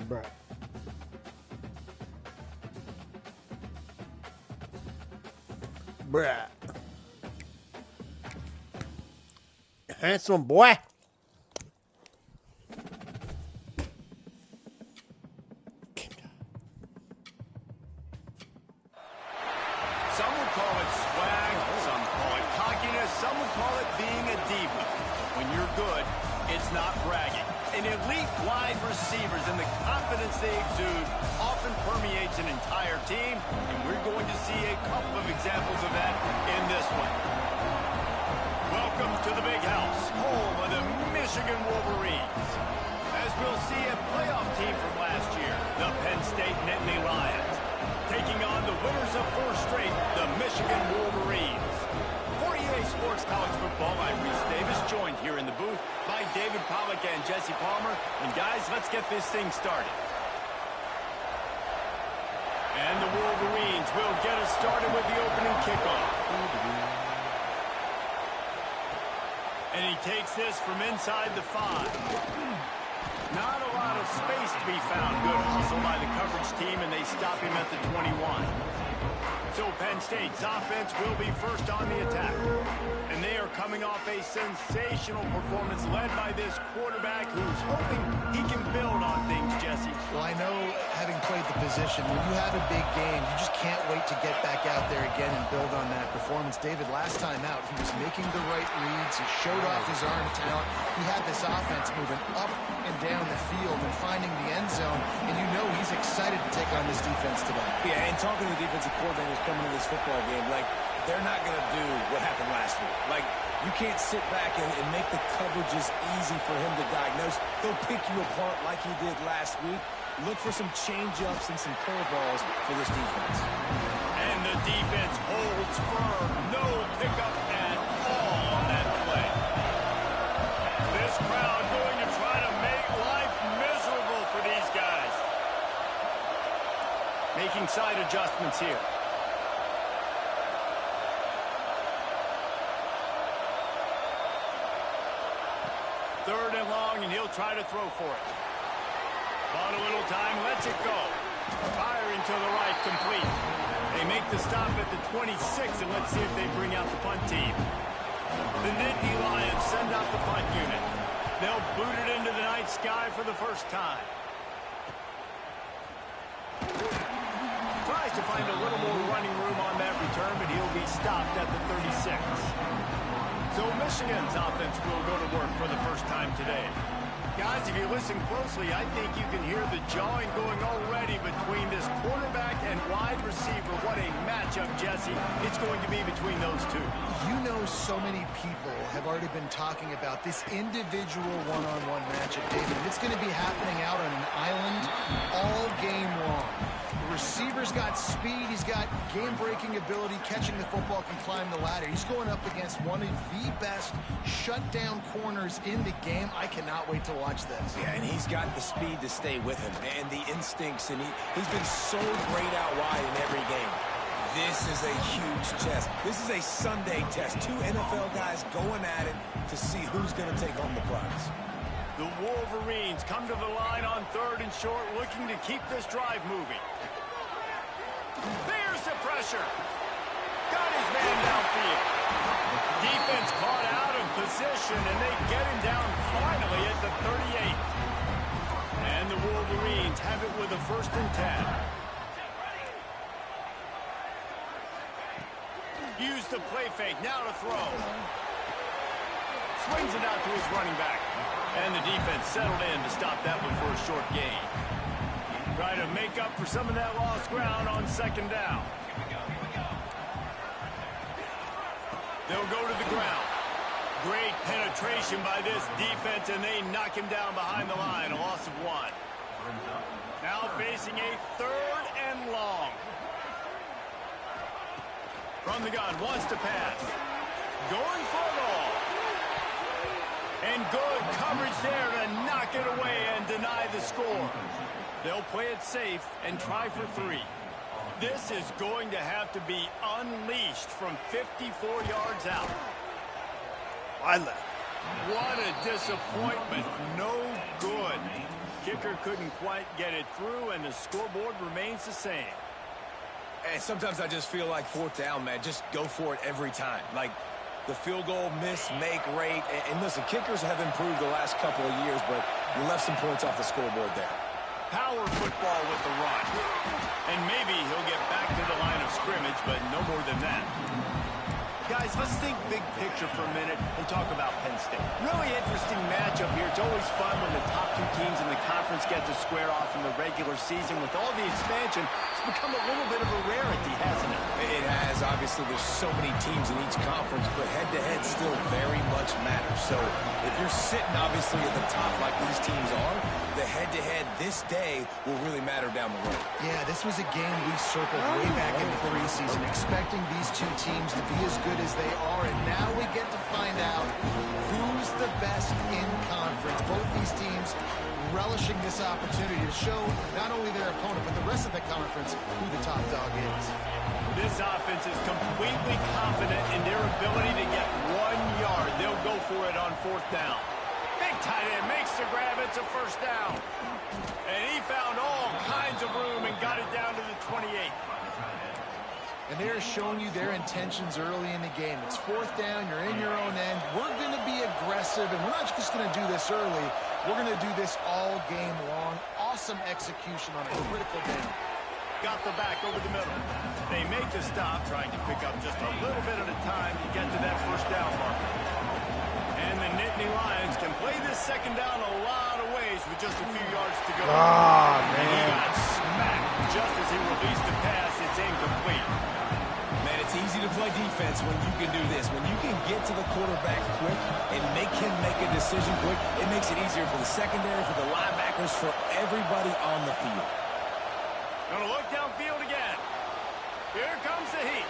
Bruh. Bruh. Handsome boy. Some would call it swag, some call it cockiness, some would call it being a diva. When you're good, it's not bragging. An elite wide receivers and the confidence they exude often permeates an entire team, and we're going to see a couple of examples of that in this one. Welcome to the Big House, home of the Michigan Wolverines. As we'll see, a playoff team from last year, the Penn State Nittany Lions, taking on the winners of 4 straight, the Michigan Wolverines. For EA Sports College Football, I'm Reese Davis, joined here in the booth by David Pollack and Jesse Palmer. And guys, let's get this thing started. And the Wolverines will get us started with the opening kickoff. And he takes this from inside the 5. Not a lot of space to be found. Good hustle by the coverage team, and they stop him at the 21. So Penn State's offense will be first on the attack. And they are coming off a sensational performance led by this quarterback who's hoping he can build on things, Jesse. Well, I know, having played the position, when you have a big game, you just can't wait to get back out there again and build on that performance. David, last time out, he was making the right reads. He showed off his arm talent. He had this offense moving up and down the field and finding the end zone. And you know he's excited to take on this defense today. Yeah, and talking to the defensive coordinators coming to this football game, like, they're not going to do what happened last week. Like, you can't sit back and make the coverages easy for him to diagnose. He'll pick you apart like he did last week. Look for some change-ups and some curveballs for this defense. And the defense holds firm. No pickup at all on that play. This crowd going to try to make life miserable for these guys. Making side adjustments here. Third and long, and he'll try to throw for it. Bought a little time, lets it go. Firing to the right, complete. They make the stop at the 26, and let's see if they bring out the punt team. The Nittany Lions send out the punt unit. They'll boot it into the night sky for the first time. Tries to find a little more running room on that return, but he'll be stopped at the 36. So Michigan's offense will go to work for the first time today. Guys, if you listen closely, I think you can hear the jawing going already between this quarterback and wide receiver. What a matchup, Jesse. It's going to be between those two. You know, so many people have already been talking about this individual one-on-one matchup, David. It's going to be happening out on an island all game long. The receiver's got speed. He's got game-breaking ability. Catching the football, can climb the ladder. He's going up against one of the best shutdown corners in the game. I cannot wait to watch this. Yeah, and he's got the speed to stay with him and the instincts, and he's been so great out wide in every game. This is a huge test. This is a Sunday test. 2 NFL guys going at it to see who's going to take home the prize. The Wolverines come to the line on 3rd and short, looking to keep this drive moving. There's the pressure. Got his man downfield. Defense caught out of position, and they get him down finally at the 38. And the Wolverines have it with a 1st and 10. Use the play fake, now to throw. Swings it out to his running back. And the defense settled in to stop that one for a short gain. Try to make up for some of that lost ground on 2nd down. They'll go to the ground. Great penetration by this defense, and they knock him down behind the line, a loss of 1. Now facing a 3rd and long. From the gun, wants to pass. Going for it all. And good coverage there to knock it away and deny the score. They'll play it safe and try for 3. This is going to have to be unleashed from 54 yards out. What a disappointment. No good. kicker couldn't quite get it through, and the scoreboard remains the same. And sometimes I just feel like 4th down, man, just go for it every time. Like the field goal miss-make rate. And listen, kickers have improved the last couple of years, but you left some points off the scoreboard there. Power football with the run. And maybe he'll get back to the line of scrimmage, but no more than that. Guys, let's think big picture for a minute and talk about Penn State. Really interesting matchup here. It's always fun when the top 2 teams in the conference get to square off in the regular season. With all the expansion, it's become a little bit of a rarity, hasn't it? It has. Obviously, there's so many teams in each conference, but head-to-head still very much matters. So if you're sitting, obviously, at the top like these teams are, the head-to-head this day will really matter down the road. Yeah, this was a game we circled way back in the preseason, expecting these 2 teams to be as good as they are, and now we get to find out who's the best in conference. Both these teams relishing this opportunity to show not only their opponent, but the rest of the conference who the top dog is. This offense is completely confident in their ability to get 1 yard. They'll go for it on 4th down. Big tight end makes the grab. It's a 1st down. And he found all kinds of room and got it down to the 28. And they're showing you their intentions early in the game. It's 4th down. You're in your own end. We're going to be aggressive, and we're not just going to do this early. We're going to do this all game long. Awesome execution on a critical down. Got the back over the middle. They make the stop, trying to pick up just a little bit at a time to get to that 1st down marker. And the Nittany Lions can play this 2nd down a lot of ways with just a few yards to go. Ah, And he man. got smacked just as he released the pass. It's incomplete. Man, it's easy to play defense when you can do this. When you can get to the quarterback quick and make him make a decision quick, it makes it easier for the secondary, for the linebackers, for everybody on the field. Gonna look downfield again. Here comes the heat.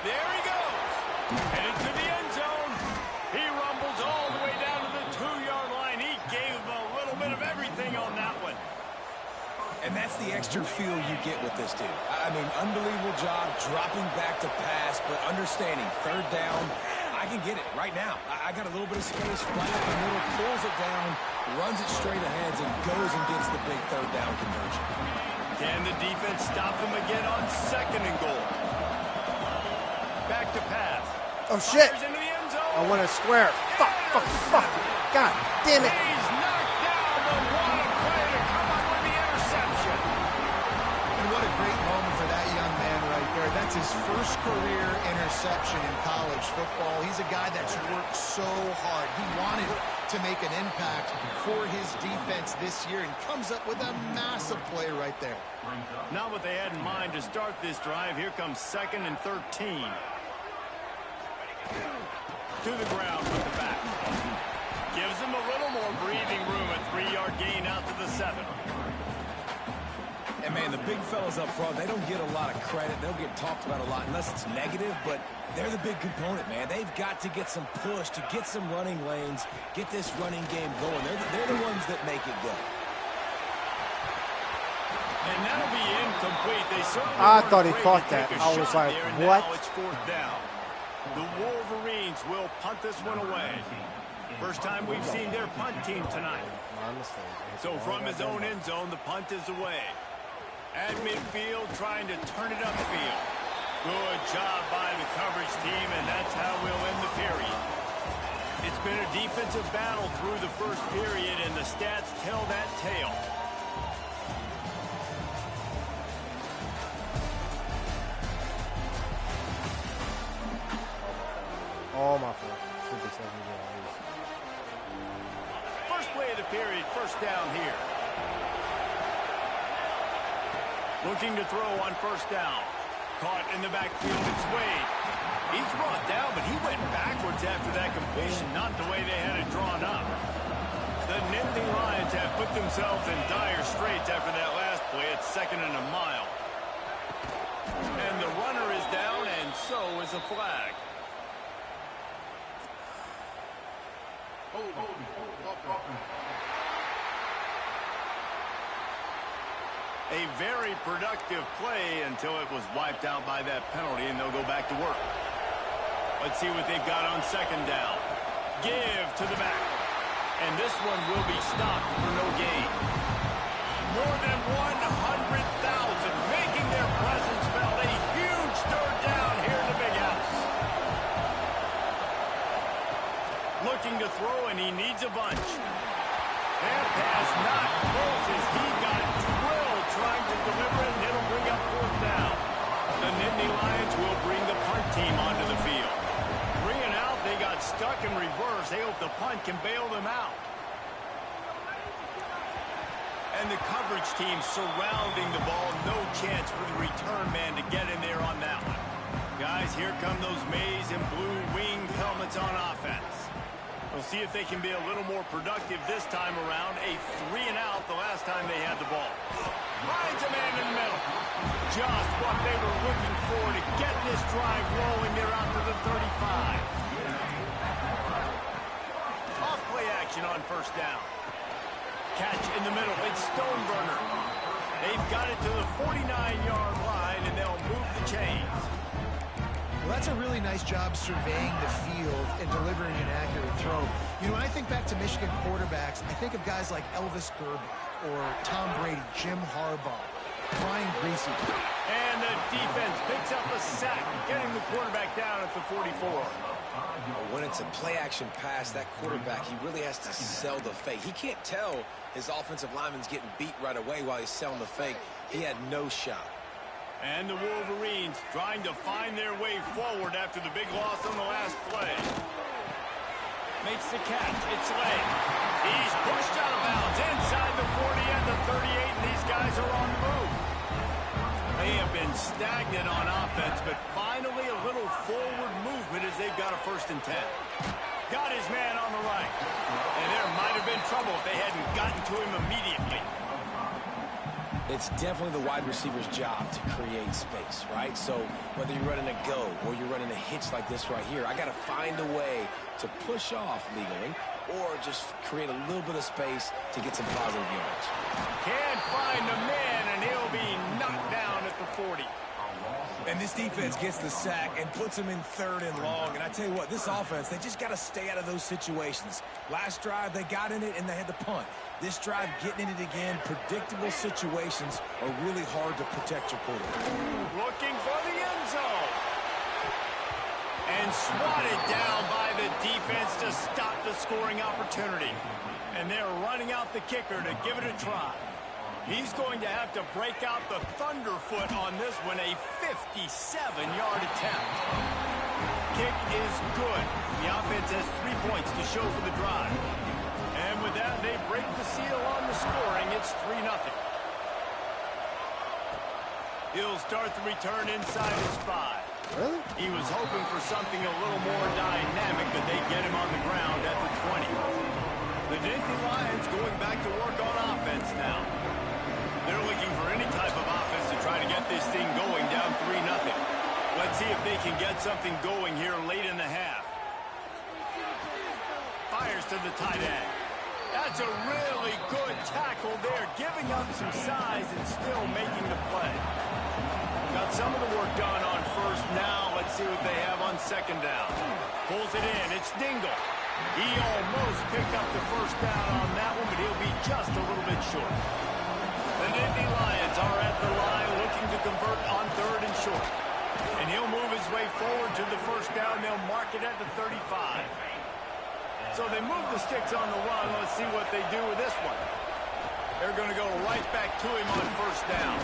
There he goes. Headed to the end zone. He rumbles all the way down to the 2-yard line. He gave him a little bit of everything on that one. And that's the extra feel you get with this dude. I mean, unbelievable job dropping back to pass, but understanding 3rd down, I can get it right now. I got a little bit of space right up the middle, pulls it down, runs it straight ahead, and goes and gets the big 3rd down conversion. Can the defense stop him again on 2nd and goal? Back to pass. Oh, shit. Fires into the end zone. I want to square. Fuck, fuck, fuck. God damn it. He's knocked down, but what a play to come up with the interception. And what a great moment for that young man right there. That's his first career interception in college football. He's a guy that's worked so hard. He wanted to make an impact for his defense this year and comes up with a massive play right there. Not what they had in mind to start this drive. Here comes 2nd and 13. To the ground with the back. Gives him a little more breathing room. A 3-yard gain out to the 7. And, man, the big fellas up front, they don't get a lot of credit. They'll get talked about a lot unless it's negative, but they're the big component, man. They've got to get some push, to get some running lanes, get this running game going. They're the ones that make it go. And that'll be incomplete. They certainly I weren't thought he afraid caught to take that. a I was shot like, there, and what? Now it's 4th down. The Wolverines will punt this one away. First time we've seen their punt team tonight. So from his own end zone, the punt is away. At midfield, trying to turn it upfield. Good job by the coverage team, and that's how we'll end the period. It's been a defensive battle through the first period, and the stats tell that tale. Oh, my fault. Should be 7 First play of the period, 1st down here. Looking to throw on 1st down. Caught in the backfield, it's Wade. He's brought down, but he went backwards after that completion, not the way they had it drawn up. The Nittany Lions have put themselves in dire straits after that last play. It's 2nd and a mile. And the runner is down, and so is a flag. A very productive play until it was wiped out by that penalty, and they'll go back to work. Let's see what they've got on 2nd down. Give to the back. And this one will be stopped for no gain. More than 100,000 making their presence felt. A huge third down here in the big house. Looking to throw, and he needs a bunch. That pass not close as he got drilled trying to deliver it, and it'll bring up fourth down. The Nittany Lions will bring the punt team onto the field. 3 and out, they got stuck in reverse. They hope the punt can bail them out. And the coverage team surrounding the ball. No chance for the return man to get in there on that one. Guys, here come those maize and blue winged helmets on offense. We'll see if they can be a little more productive this time around. A 3 and out the last time they had the ball. Finds a man in the middle. Just what they were looking for to get this drive rolling. They're out to the 35. Off play action on first down. Catch in the middle. It's Stoneburner. They've got it to the 49-yard line, and they'll move the chains. Well, that's a really nice job surveying the field and delivering an accurate throw. You know, when I think back to Michigan quarterbacks, I think of guys like Elvis Gerber or Tom Brady, Jim Harbaugh, Brian Greasy. And the defense picks up a sack, getting the quarterback down at the 44. When it's a play-action pass, that quarterback, he really has to sell the fake. He can't tell his offensive lineman's getting beat right away while he's selling the fake. He had no shot. And the Wolverines trying to find their way forward after the big loss on the last play. Makes the catch. It's late. He's pushed out of bounds inside the 40 and the 38, and these guys are on the move. They have been stagnant on offense, but finally a little forward movement as they've got a 1st and 10. Got his man on the right. And there might have been trouble if they hadn't gotten to him immediately. It's definitely the wide receiver's job to create space, right? So whether you're running a go or you're running a hitch like this right here, I got to find a way to push off legally or just create a little bit of space to get some positive yards. Can't find the man, and he'll be knocked down at the 40. And this defense gets the sack and puts him in 3rd and long. And I tell you what, this offense, they just got to stay out of those situations. Last drive, they got in it and they had the punt. This drive, getting in it again, predictable situations are really hard to protect your quarterback. Looking for the end zone. And swatted down by the defense to stop the scoring opportunity. And they're running out the kicker to give it a try. He's going to have to break out the thunderfoot on this one, a 57-yard attempt. Kick is good. The offense has 3 points to show for the drive. And with that, they break the seal on the scoring. It's 3-0. He'll start the return inside his 5. Really? He was hoping for something a little more dynamic, but they get him on the ground at the 20. The Nittany Lions going back to work on offense now. They're looking for any type of offense to try to get this thing going, down 3-0. Let's see if they can get something going here late in the half. Fires to the tight end. That's a really good tackle there, giving up some size and still making the play. Got some of the work done on first. Now let's see what they have on 2nd down. Pulls it in. It's Dingle. He almost picked up the 1st down on that one, but he'll be just a little bit short. The Nittany Lions are at the line looking to convert on 3rd and short. And he'll move his way forward to the 1st down. They'll mark it at the 35. So they move the sticks on the run. Let's see what they do with this one. They're going to go right back to him on 1st down.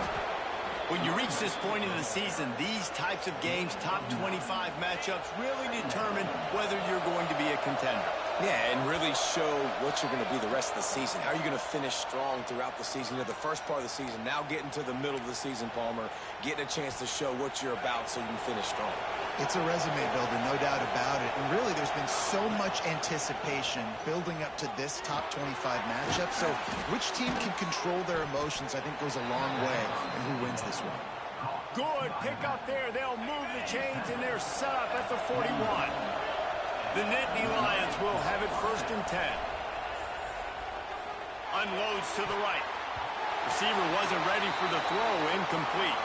When you reach this point in the season, these types of games, top 25 matchups, really determine whether you're going to be a contender. Yeah, and really show what you're going to be the rest of the season. How are you going to finish strong throughout the season? You know, the first part of the season, now getting to the middle of the season, Palmer, getting a chance to show what you're about so you can finish strong. It's a resume builder, no doubt about it. And really, there's been so much anticipation building up to this top 25 matchup. So which team can control their emotions, I think, goes a long way in who wins this one. Good pick up there. They'll move the chains, and they're set up at the 41. The Nittany Lions will have it 1st and 10. Unloads to the right. Receiver wasn't ready for the throw. Incomplete.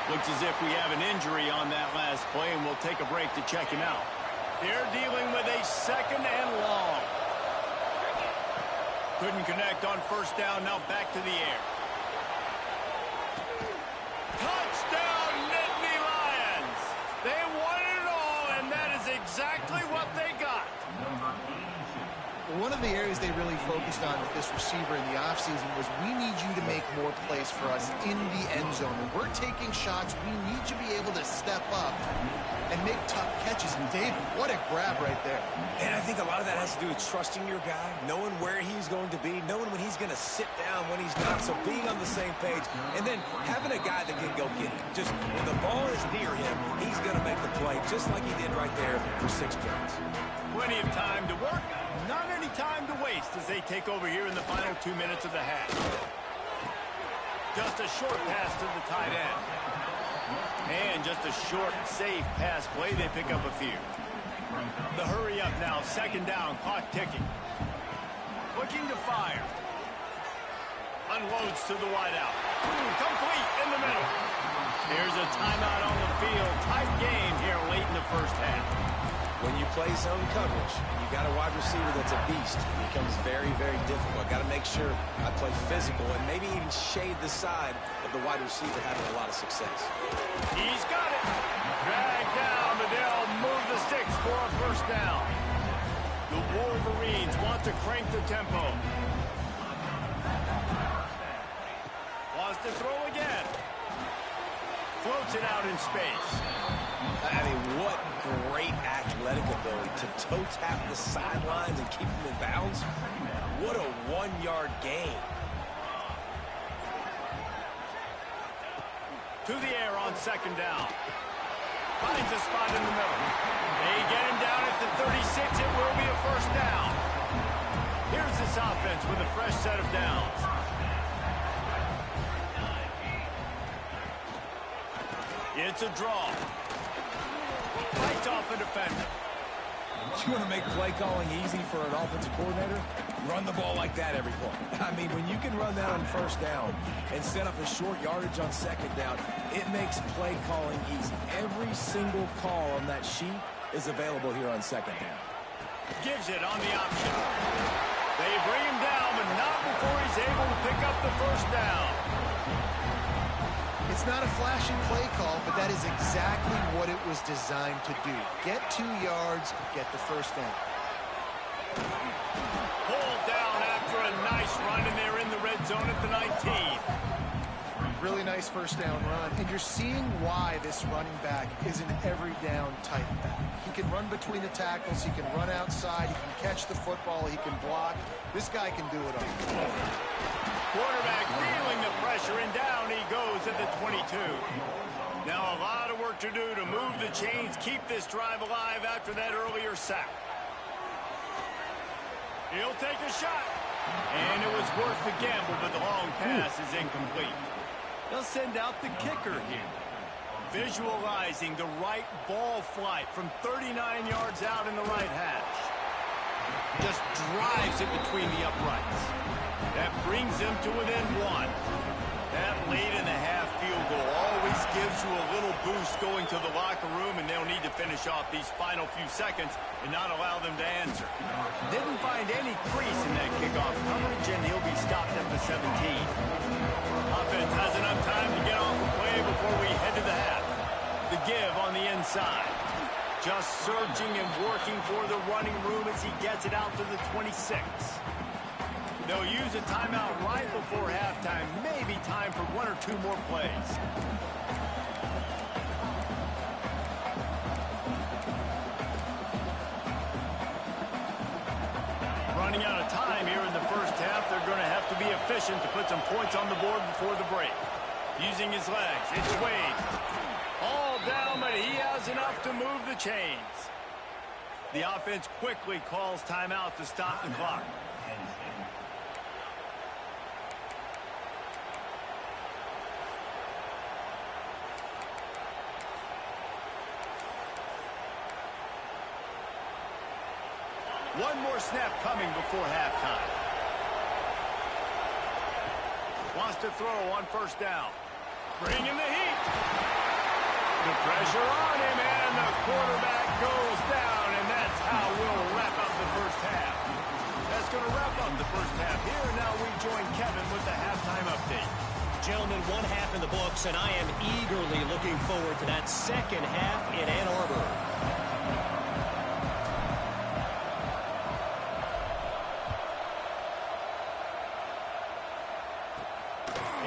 Looks as if we have an injury on that last play, and we'll take a break to check him out. They're dealing with a 2nd and long. Couldn't connect on first down. Now back to the air. Touchdown, Nittany Lions! They won it all, and that is exactly what they got. One of the areas they really focused on with this receiver in the offseason was we need you to make more plays for us in the end zone. When we're taking shots, we need you to be able to step up and make tough catches. And David, what a grab right there. And I think a lot of that has to do with trusting your guy, knowing where he's going to be, knowing when he's going to sit down, when he's not, so being on the same page, and then having a guy that can go get it. Just when the ball is near him, he's going to make the play, just like he did right there for 6 points. Plenty of time to work, not any time to waste as they take over here in the final 2 minutes of the half. Just a short pass to the tight end. And just a short, safe pass play. They pick up a few. The hurry up now. Second down. Clock ticking. Looking to fire. Unloads to the wideout. Complete in the middle. Here's a timeout on the field. Tight game here late in the first half. When you play zone coverage, you got a wide receiver that's a beast. It becomes very, very difficult. Got to make sure I play physical and maybe even shade the side of the wide receiver having a lot of success. He's got it. Dragged down, but they'll move the sticks for a first down. The Wolverines want to crank the tempo. Wants to throw again. Floats it out in space. I mean, what great athletic ability to toe tap the sidelines and keep them in bounds. What a 1-yard gain. To the air on second down. Finds a spot in the middle. They get him down at the 36. It will be a first down. Here's this offense with a fresh set of downs. It's a draw. Fights off a defender. You want to make play calling easy for an offensive coordinator? Run the ball like that every play. I mean, when you can run that on first down and set up a short yardage on second down, it makes play calling easy. Every single call on that sheet is available here on second down. Gives it on the option. They bring him down, but not before he's able to pick up the first down. It's not a flashy play call, but that is exactly what it was designed to do. Get 2 yards, get the first down. Pulled down after a nice run, and they're in the red zone at the 19. Really nice first down run. And you're seeing why this running back is an every down type back. He can run between the tackles. He can run outside. He can catch the football. He can block. This guy can do it all. Quarterback feeling the pressure, and down he goes at the 22. Now a lot of work to do to move the chains, keep this drive alive after that earlier sack. He'll take a shot. And it was worth the gamble, but the long pass is incomplete. They'll send out the kicker here. Visualizing the right ball flight from 39 yards out in the right hash. Just drives it between the uprights. That brings them to within 1. That late in the half field goal always gives you a little boost going to the locker room, and they'll need to finish off these final few seconds and not allow them to answer. Didn't find any crease in that kickoff coverage, and he'll be stopped at the 17. Offense has enough time to get off the play before we head to the half. The give on the inside. Just surging and working for the running room as he gets it out to the 26. They'll use a timeout right before halftime. Maybe time for 1 or 2 more plays. Running out of time here in the first half. They're going to have to be efficient to put some points on the board before the break. Using his legs. It's Wade. All down, but he has enough to move the chains. The offense quickly calls timeout to stop the clock. One more snap coming before halftime. Wants to throw on first down. Bringing the heat. The pressure on him, and the quarterback goes down, and that's how we'll wrap up the first half. As going to wrap up the first half here. Now we join Kevin with the halftime update. Gentlemen, one half in the books, and I am eagerly looking forward to that second half in Ann Arbor.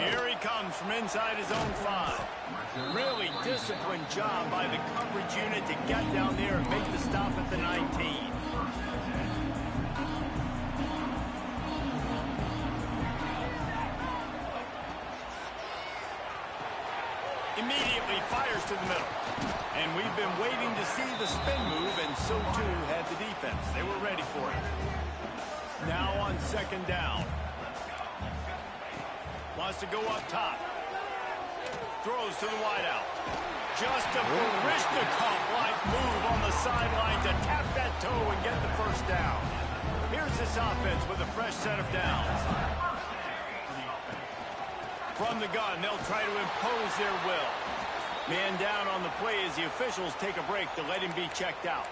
Here he comes from inside his own 5. Really disciplined job by the coverage unit to get down there and make the stop at the 19. Immediately fires to the middle. And we've been waiting to see the spin move, and so too had the defense. They were ready for it. Now on second down. Wants to go up top. Throws to the wideout. Just a Barishnikov-like move on the sideline to tap that toe and get the first down. Here's this offense with a fresh set of downs. From the gun, they'll try to impose their will. Man down on the play as the officials take a break to let him be checked out.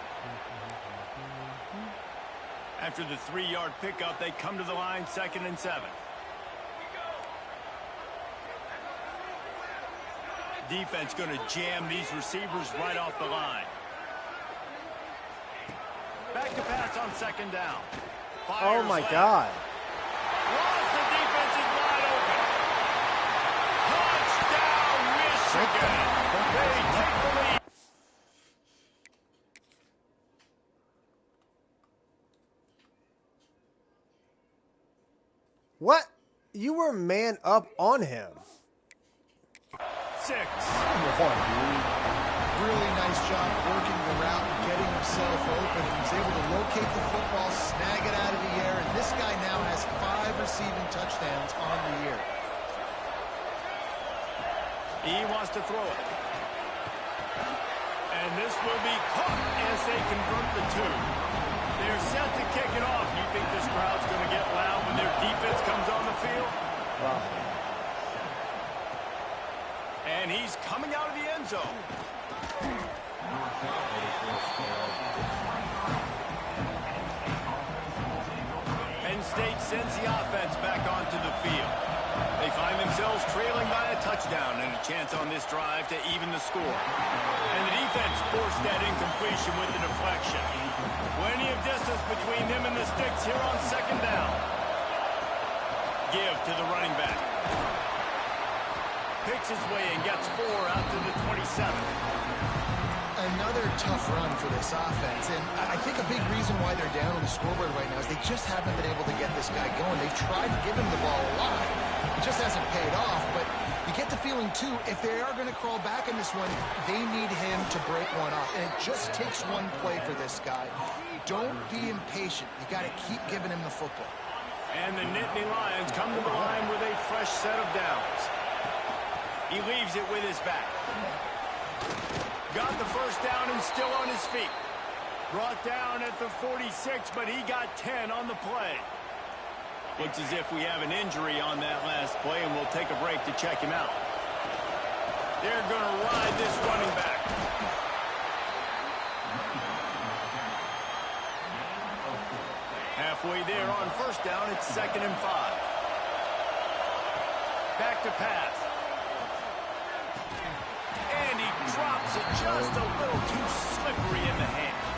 After the 3-yard pickup, they come to the line 2nd and 7. Defense going to jam these receivers right off the line. Back to pass on 2nd down. Oh my God. Lost the defense is wide open. Touchdown, Michigan. They take the lead. What? You were man up on him. 6. Really nice job working the route and getting himself open. He was able to locate the football, snag it out of the air, and this guy now has 5 receiving touchdowns on the year. He wants to throw it. And this will be caught as they convert the 2. They're set to kick it off. You think this crowd's going to get loud when their defense comes on the field? Wow. And he's coming out of the end zone. Penn State sends the offense back onto the field. They find themselves trailing by a touchdown and a chance on this drive to even the score. And the defense forced that incompletion with the deflection. Plenty of distance between them and the sticks here on 2nd down. Give to the running back. Picks his way and gets 4 out to the 27. Another tough run for this offense, and I think a big reason why they're down on the scoreboard right now is they just haven't been able to get this guy going. They've tried to give him the ball a lot. It just hasn't paid off, but you get the feeling, too, if they are going to crawl back in this one, they need him to break one off, and it just takes one play for this guy. Don't be impatient. You got to keep giving him the football. And the Nittany Lions come to the line with a fresh set of downs. He leaves it with his back. Got the first down and still on his feet. Brought down at the 46, but he got 10 on the play. Looks as if we have an injury on that last play, and we'll take a break to check him out. They're going to ride this running back. Halfway there on first down, it's 2nd and 5. Back to pass. And he drops it just a little too slippery in the hands.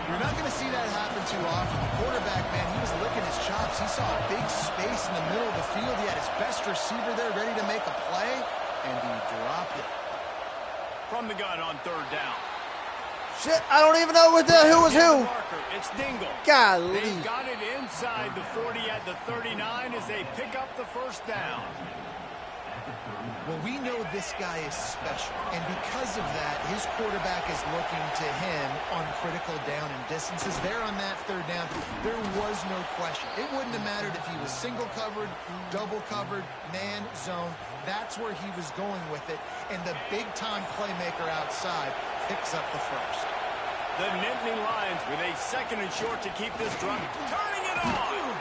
You're not going to see that happen too often. The quarterback, man, he was licking his chops. He saw a big space in the middle of the field. He had his best receiver there ready to make a play, and he dropped it. From the gun on 3rd down. Shit, I don't even know who was who. It's Dingle. Golly. They got it inside the 40 at the 39 as they pick up the first down. Well, we know this guy is special, and because of that, his quarterback is looking to him on critical down and distances. There on that 3rd down, there was no question. It wouldn't have mattered if he was single covered, double covered, man, zone. That's where he was going with it, and the big-time playmaker outside picks up the first. The Nittany Lions with a 2nd and short to keep this drive. Turning it on!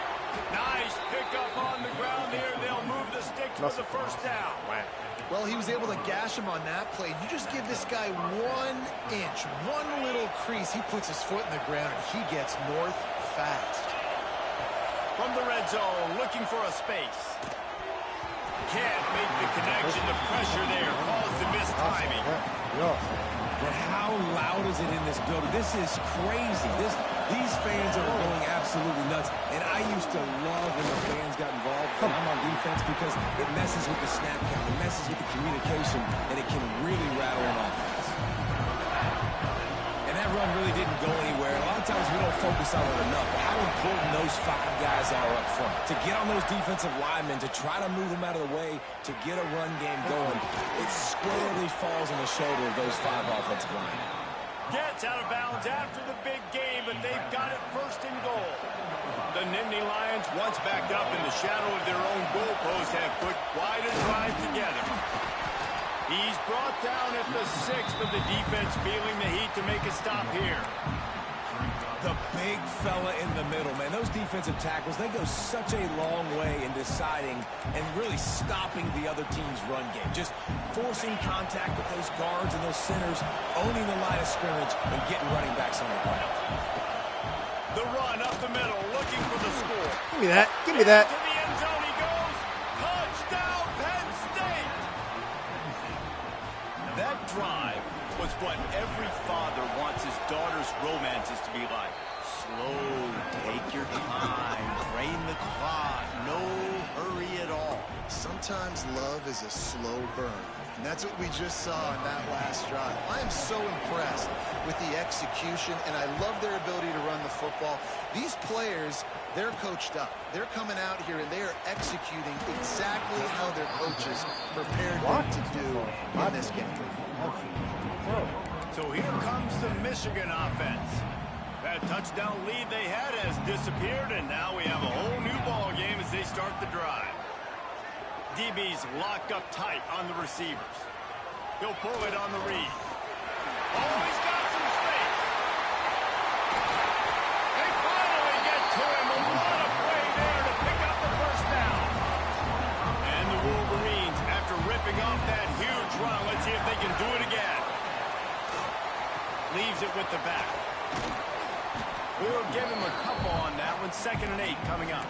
Nice pickup on the ground here. They'll move the sticks for the first down. Well, he was able to gash him on that play. You just give this guy 1 inch, one little crease. He puts his foot in the ground, and he gets north fast. from the red zone, looking for a space. Can't make the connection. The pressure there caused the missed timing. But how loud is it in this building? This is crazy. These fans are going absolutely nuts. And I used to love when the fans got involved when I'm on defense because it messes with the snap count, it messes with the communication, and it can really rattle an offense. And that run really didn't go anywhere. A lot of times we don't focus on it enough, but how important those 5 guys are up front. To get on those defensive linemen, to try to move them out of the way, to get a run game going, it squarely falls on the shoulder of those 5 offensive linemen. Gets out of bounds after the big game, but they've got it first and goal. The Nittany Lions, once backed up in the shadow of their own goalpost, have put quite a drive together. He's brought down at the 6, but the defense feeling the heat to make a stop here. The big fella in the middle, man. Those defensive tackles, they go such a long way in deciding and really stopping the other team's run game. Just forcing contact with those guards and those centers, owning the line of scrimmage, and getting running backs on the ground. The run up the middle, looking for the score. Give me that. Give me that. To the end zone he goes. Touchdown, Penn State! That drive was what every father wants his daughter's romances to be like. Slow, take your time, drain the clock, no hurry at all. Sometimes love is a slow burn, and that's what we just saw in that last drive. I am so impressed with the execution, and I love their ability to run the football. These players, they're coached up. They're coming out here, and they are executing exactly how their coaches prepared them to do in this game. So here comes the Michigan offense. That touchdown lead they had has disappeared, and now we have a whole new ball game as they start the drive. DB's locked up tight on the receivers. He'll pull it on the read. Oh, he's got some space. They finally get to him. A lot of play there to pick up the first down. And the Wolverines, after ripping off that huge run, let's see if they can do it again. Leaves it with the back. We'll give him a couple on that one. 2nd and 8 coming up.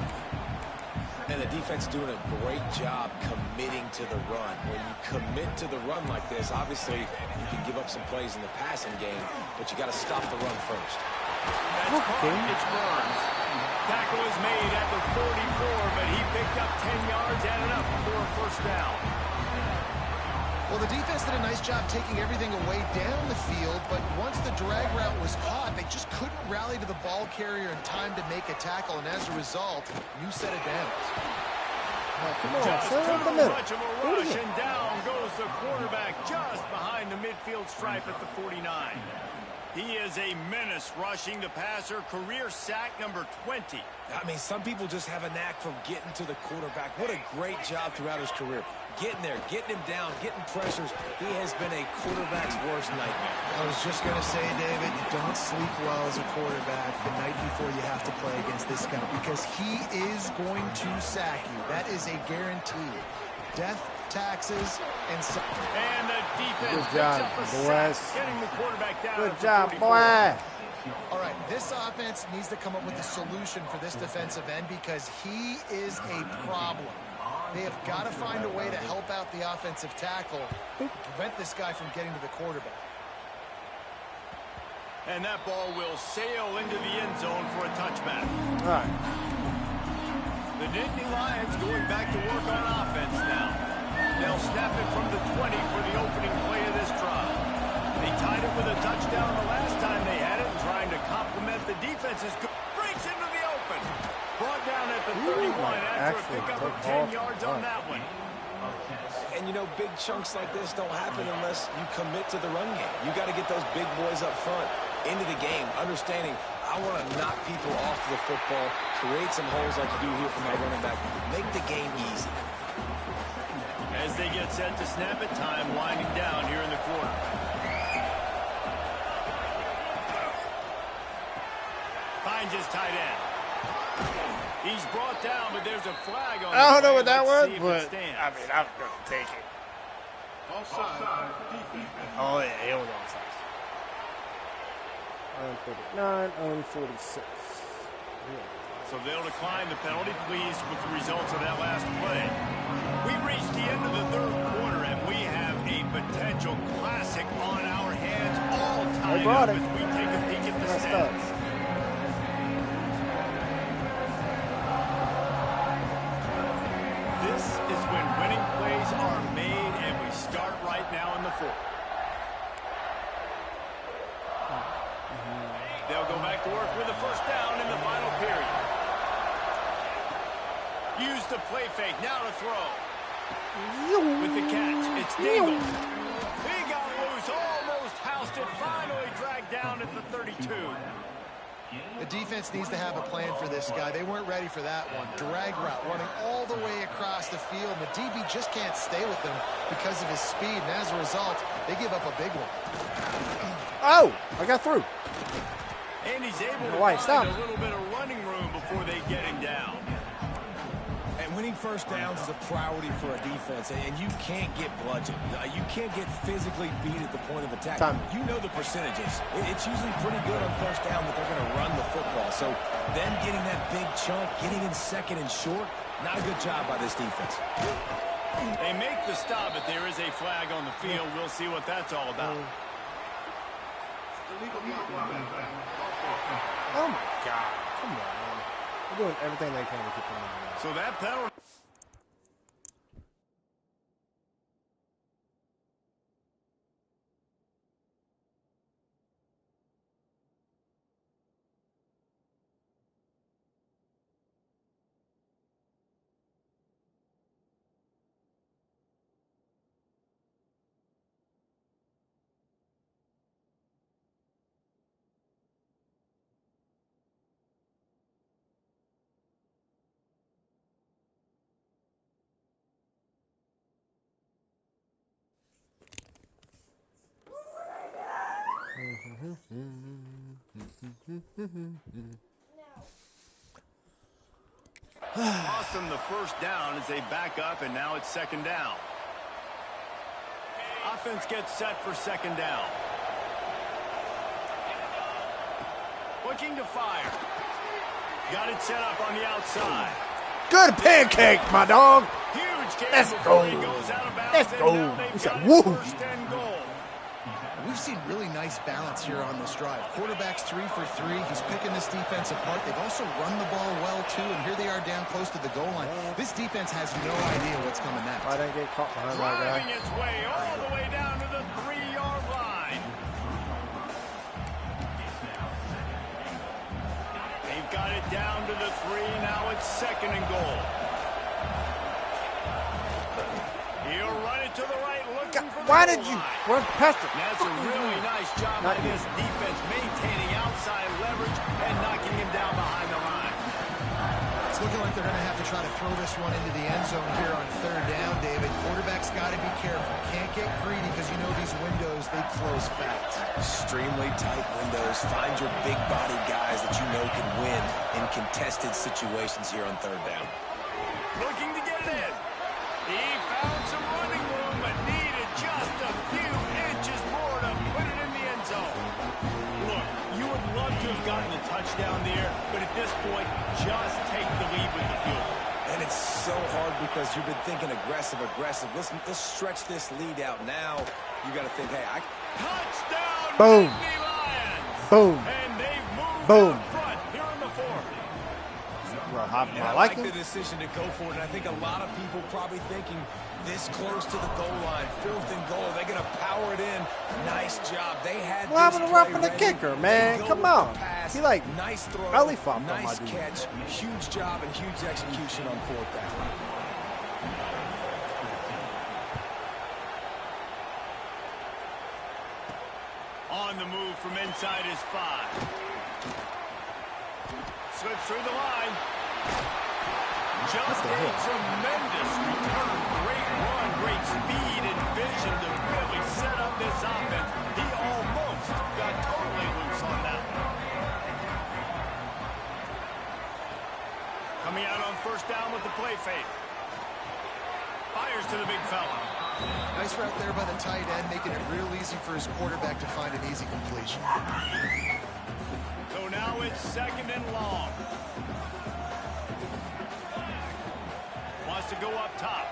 And the defense doing a great job committing to the run. When you commit to the run like this, obviously you can give up some plays in the passing game, but you got to stop the run first. That's caught. It's Burns. Tackle is made at the 44, but he picked up 10 yards, added up for a first down. Well, the defense did a nice job taking everything away down the field, but once the drag route was caught, they just couldn't rally to the ball carrier in time to make a tackle, and as a result, new set of downs. Come on, Just son, too the middle. much of a rush, and down goes the quarterback just behind the midfield stripe at the 49. He is a menace rushing the passer, career sack number 20. I mean, some people just have a knack for getting to the quarterback. What a great job throughout his career. Getting there, getting him down, getting pressures. He has been a quarterback's worst nightmare. I was just going to say, David, don't sleep well as a quarterback the night before you have to play against this guy, because he is going to sack you. That is a guarantee. Death, taxes, and so. And the defense Good job, picks up a boys. sack, getting the quarterback down. Good at the job, 44. boy. All right, this offense needs to come up with a solution for this defensive end because he is a problem. They have got to find a way to help out the offensive tackle to prevent this guy from getting to the quarterback. And that ball will sail into the end zone for a touchback. All right. The Nittany Lions going back to work on offense now. They'll snap it from the 20 for the opening play of this drive. They tied it with a touchdown the last time they had it, and trying to complement the defense's good. Breaks into the open. Brought down at the 31 after a pickup of 10 yards on that one. And, you know, big chunks like this don't happen unless you commit to the run game. You got to get those big boys up front into the game, understanding I want to knock people off the football, create some holes like you do here for my running back, make the game easy. As they get set to snap it, time winding down here in the quarter. Finds his tight end. He's brought down, but there's a flag on. I don't know the what that play. was, Let's see if it but stands. I mean, I'm going to take it. Oh, yeah, it was offside. 49, 46. So they'll decline the penalty, pleased with the results of that last play. We've reached the end of the third quarter, and we have a potential classic on our hands, all tied up as we take a peek at the stats. This is when winning plays are made, and we start right now in the fourth. They'll go back to work with a first down in the final period. Use the play fake, now to throw. With the catch, it's Dingle. He got loose, almost housed it, finally dragged down at the 32. The defense needs to have a plan for this guy. They weren't ready for that one. Drag route, running all the way across the field. And the DB just can't stay with him because of his speed. And as a result, they give up a big one. Oh, I got through. And he's able to find a little bit of running room before they get him down. And winning first downs is a priority for a defense, and you can't get bludgeoned. You can't get physically beat at the point of attack. You know the percentages. It's usually pretty good on first down that they're going to run the football. So them getting that big chunk, getting in second and short, not a good job by this defense. They make the stop, but there is a flag on the field. We'll see what that's all about. Oh, my God. Come on. They're doing everything they can to keep them on. So that penalty. Cost them the first down as they back up, and now it's second down. Offense gets set for second down. Looking to fire. Got it set up on the outside. Good pancake, my dog. Huge game. Let's go. He goes out of bounds. Let's go. He said, woo. First and goal. We've seen really nice balance here on this drive. Quarterback's 3 for 3. He's picking this defense apart. They've also run the ball well, too, and here they are down close to the goal line. This defense has no idea what's coming next. I didn't get caught behind that guy. Driving its way all the way down to the 3-yard line. They've got it down to the 3. Now it's second and goal. He'll run it to the right. Why did you? Where's Patrick? That's a really nice job by this defense, maintaining outside leverage and knocking him down behind the line. It's looking like they're going to have to try to throw this one into the end zone here on third down, David. Quarterback's got to be careful. Can't get greedy because you know these windows, they close fast. Extremely tight windows. Find your big body guys that you know can win in contested situations here on third down. Looking to get it in. He found some running room, but needed just a few inches more to put it in the end zone. Look, you would love to have gotten a touchdown there, but at this point, just take the lead with the field. And it's so hard because you've been thinking aggressive. Listen, let's stretch this lead out now. You got to think, hey, touchdown, boom, Lions. Boom, and they've moved boom. up front here in the fourth. And I like the decision to go for it. And I think a lot of people probably thinking this close to the goal line, 4th and goal, they're going to power it in. Nice job. They had what happened to roughing the kicker, man? Come on. He like nice throw, belly flopped on my nice dude. catch, huge job and huge execution on 4th down. On the move from inside his 5. Slips through the line. Just a tremendous return. Great run, great speed and vision to really set up this offense. He almost got totally loose on that one. Coming out on first down with the play fake. Fires to the big fella. Nice route there by the tight end, making it real easy for his quarterback to find an easy completion. So now it's 2nd and long. Wants to go up top.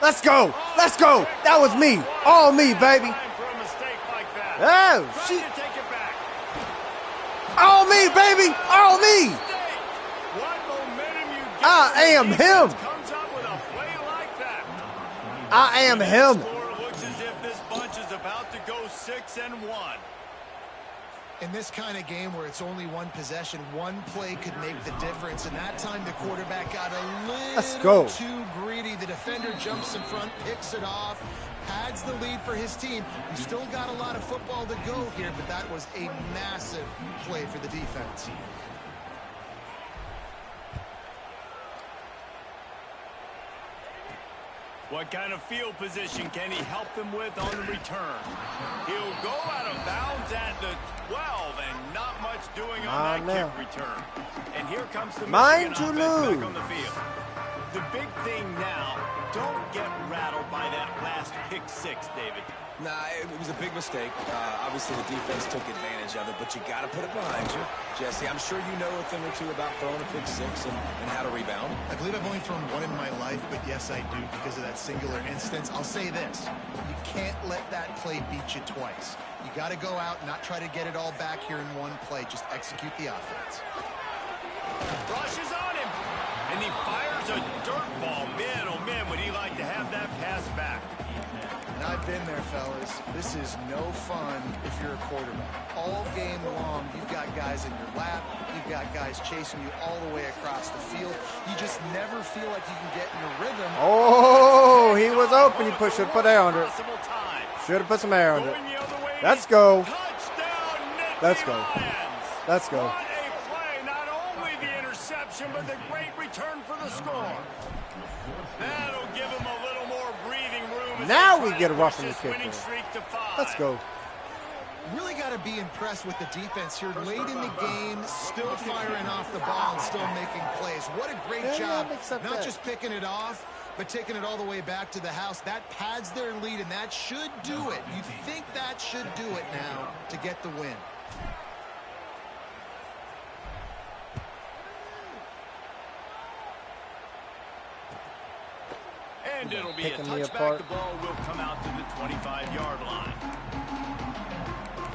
Let's go. Let's go. That was me. All me, baby. For a mistake like that. Oh, Trying shit. to take it back. All me, baby. All me. What momentum you get. I am him. Comes up with a play like that. I am him. Score looks as if this bunch is about to go 6-1. In this kind of game where it's only one possession, one play could make the difference. And that time the quarterback got a little too greedy. The defender jumps in front, picks it off, pads the lead for his team. We still got a lot of football to go here, but that was a massive play for the defense. What kind of field position can he help them with on the return? He'll go out of bounds at the 12, and not much doing on that kick return. And here comes the Michigan offense back on the field. The big thing now, don't get rattled by that last pick 6, David. Nah, it was a big mistake. Obviously, the defense took advantage of it, but you got to put it behind you. Jesse, I'm sure you know a thing or two about throwing a pick 6 and how to rebound. I believe I've only thrown one in my life, but yes, I do because of that singular instance. I'll say this. You can't let that play beat you twice. You got to go out and not try to get it all back here in one play. Just execute the offense. Rushes on him, and he fires a dirt ball. Man, oh man, would he like to have that pass back. And I've been there, fellas. This is no fun if you're a quarterback. All game long, you've got guys in your lap. You've got guys chasing you all the way across the field. You just never feel like you can get in a rhythm. Oh, he was open. He should have put air under it. Should have put some air under it. Let's go. Let's go. Let's go. What a play. Not only the interception, but the great return for the score. That'll give him a little more breathing room. Now we get a roughing the kick. Let's go. Really got to be impressed with the defense here. Late in the game, still firing off the ball and still making plays. What a great job. Not just picking it off, but taking it all the way back to the house. That pads their lead, and that should do it. You think that should do it now to get the win. And it'll be a touchback. The ball will come out to the 25-yard line.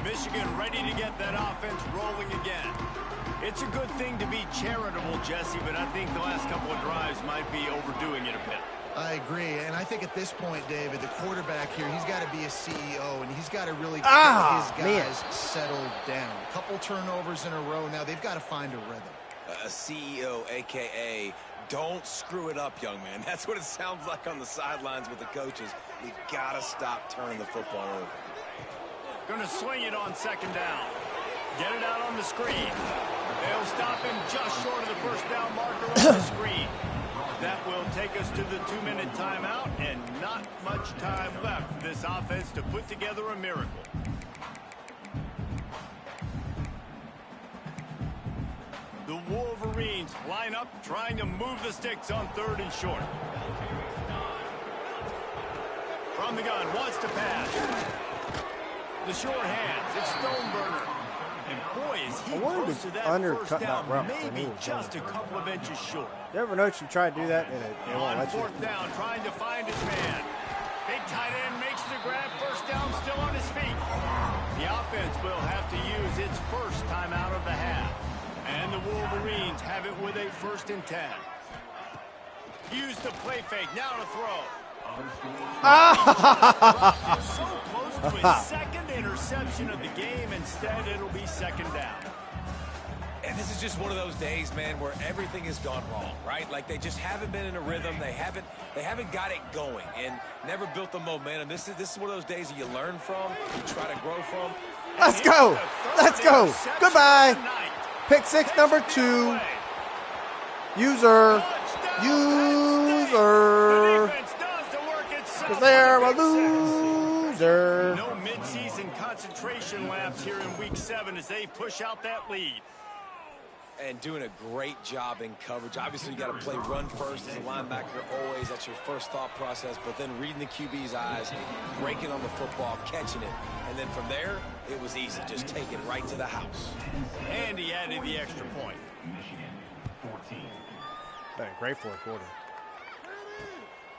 Michigan ready to get that offense rolling again. It's a good thing to be charitable, Jesse, but I think the last couple of drives might be overdoing it a bit. I agree, and I think at this point, David, the quarterback here, he's got to be a CEO, and he's got to really get his guys settled down. A couple turnovers in a row now. They've got to find a rhythm. A CEO, a.k.a. don't screw it up, young man. That's what it sounds like on the sidelines with the coaches. We got to stop turning the football over. Going to swing it on 2nd down. Get it out on the screen. They'll stop him just short of the first down marker on the screen. That will take us to the 2-minute timeout, and not much time left for this offense to put together a miracle. The Wolverines line up, trying to move the sticks on 3rd and short. From the gun, wants to pass. The short hands, it's Stoneburner. And boy, is he close to that first down, maybe just a couple of inches short. You ever notice you try to do that and it won't let you? On 4th down, trying to find his man. Big tight end makes the grab, first down, still on his feet. The offense will have to use its first timeout of the half. And the Wolverines have it with a 1st and 10. Use the play fake, now to throw. So close to his 2nd interception of the game. Instead, it'll be 2nd down. And this is just one of those days, man, where everything has gone wrong, right? Like they just haven't been in a rhythm. They haven't got it going and never built the momentum. This is one of those days that you learn from, you try to grow from. Let's go. Let's go. Goodbye. Pick 6, number 2. User. Because they're a loser. No midseason concentration laps here in week 7 as they push out that lead. and doing a great job in coverage. Obviously, you got to play run first as a linebacker always. That's your first thought process. But then reading the QB's eyes, breaking on the football, catching it. And then from there, it was easy. Just take it right to the house. And he added the extra point. Been a great fourth quarter.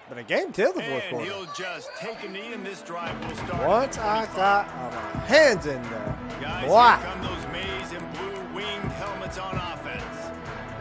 Been a game till the fourth And quarter. he'll just take a knee, and this drive will start. Once I got my hands in there, Guys, boy. here come those maize and blue winged helmets on offense.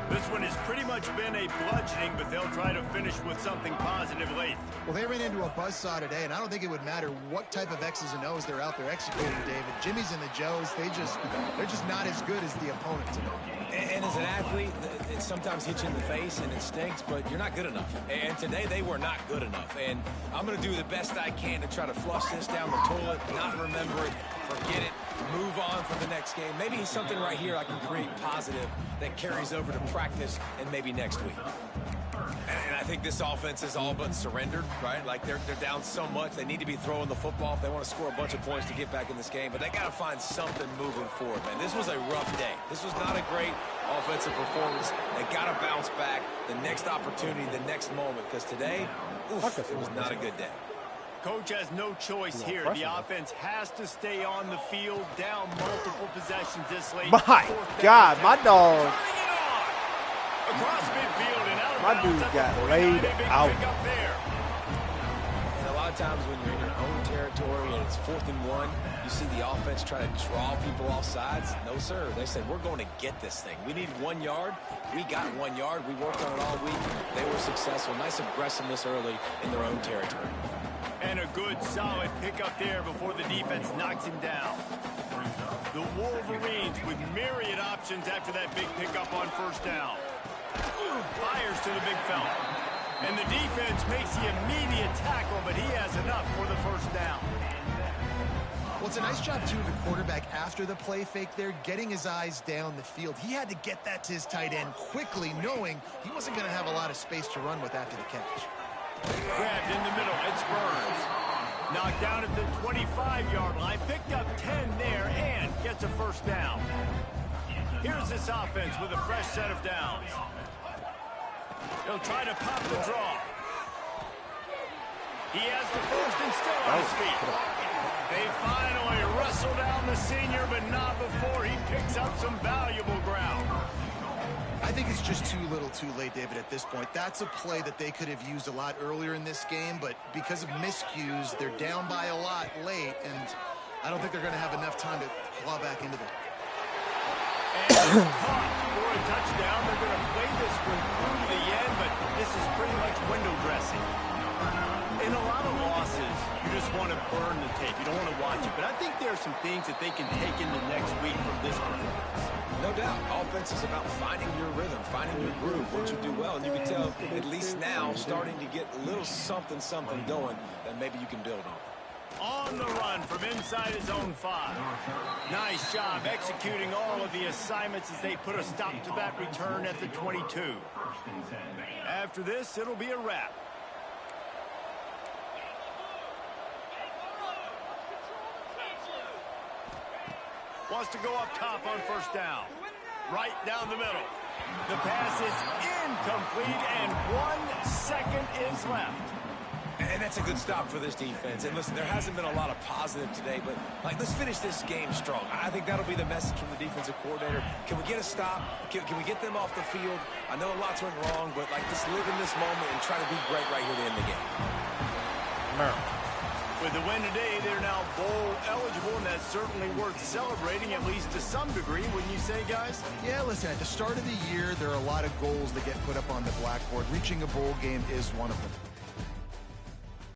This one has pretty much been a bludgeoning, but they'll try to finish with something positive late. Well, they ran into a buzzsaw today, and I don't think it would matter what type of X's and O's they're out there executing, David. Jimmy's and the Joes, they're just not as good as the opponent today. And as an athlete, it sometimes hits you in the face and it stinks, but you're not good enough. And today they were not good enough. And I'm going to do the best I can to try to flush this down the toilet, not remember it, forget it, move on for the next game. Maybe something right here I can create positive that carries over to practice and maybe next week. And I think this offense is all but surrendered, right? Like they're down so much. They need to be throwing the football if they want to score a bunch of points to get back in this game. But they got to find something moving forward, man. This was a rough day. This was not a great offensive performance. They got to bounce back the next opportunity, the next moment. Because today, it was not a good day. Coach has no choice here. The offense has to stay on the field, down multiple possessions this late. My God, my dog. Across midfield and out of My bounds dude at got the 49, laid a big out. pickup there. And a lot of times when you're in your own territory and it's 4th and 1, you see the offense try to draw people off sides. No, sir. They said, we're going to get this thing. We need 1 yard. We got 1 yard. We worked on it all week. They were successful. Nice aggressiveness early in their own territory. And a good, solid pickup there before the defense knocks him down. The Wolverines with myriad options after that big pickup on first down. Fires to the big fella. And the defense makes the immediate tackle, but he has enough for the first down. Well, it's a nice job, too, of the quarterback after the play fake there, getting his eyes down the field. He had to get that to his tight end quickly, knowing he wasn't going to have a lot of space to run with after the catch. Grabbed in the middle. It's Burns. Knocked down at the 25-yard line. Picked up 10 there and gets a first down. Here's this offense with a fresh set of downs. He'll try to pop the draw. He has the first and still on his feet. They finally wrestle down the senior, but not before he picks up some valuable ground. I think it's just too little too late, David, at this point. That's a play that they could have used a lot earlier in this game, but because of miscues, they're down by a lot late, and I don't think they're going to have enough time to claw back into that. And it's caught for a touchdown. They're going to play this one through to the end, but this is pretty much window dressing. In a lot of losses, you just want to burn the tape. You don't want to watch it. But I think there are some things that they can take into next week from this performance. No doubt. Offense is about finding your rhythm, finding your groove, what you do well. And you can tell, at least now, starting to get a little something going that maybe you can build on. On the run from inside his own 5. Nice job executing all of the assignments as they put a stop to that return at the 22. After this, it'll be a wrap. Wants to go up top on first down. Right down the middle. The pass is incomplete, and 1 second is left. And that's a good stop for this defense. And listen, there hasn't been a lot of positive today, but let's finish this game strong. I think that'll be the message from the defensive coordinator. Can we get a stop? Can we get them off the field? I know lots went wrong, but just live in this moment and try to be great right here to end the game. With the win today, they're now bowl eligible, and that's certainly worth celebrating, at least to some degree, wouldn't you say, guys? Yeah, listen, at the start of the year, there are a lot of goals that get put up on the blackboard. Reaching a bowl game is one of them.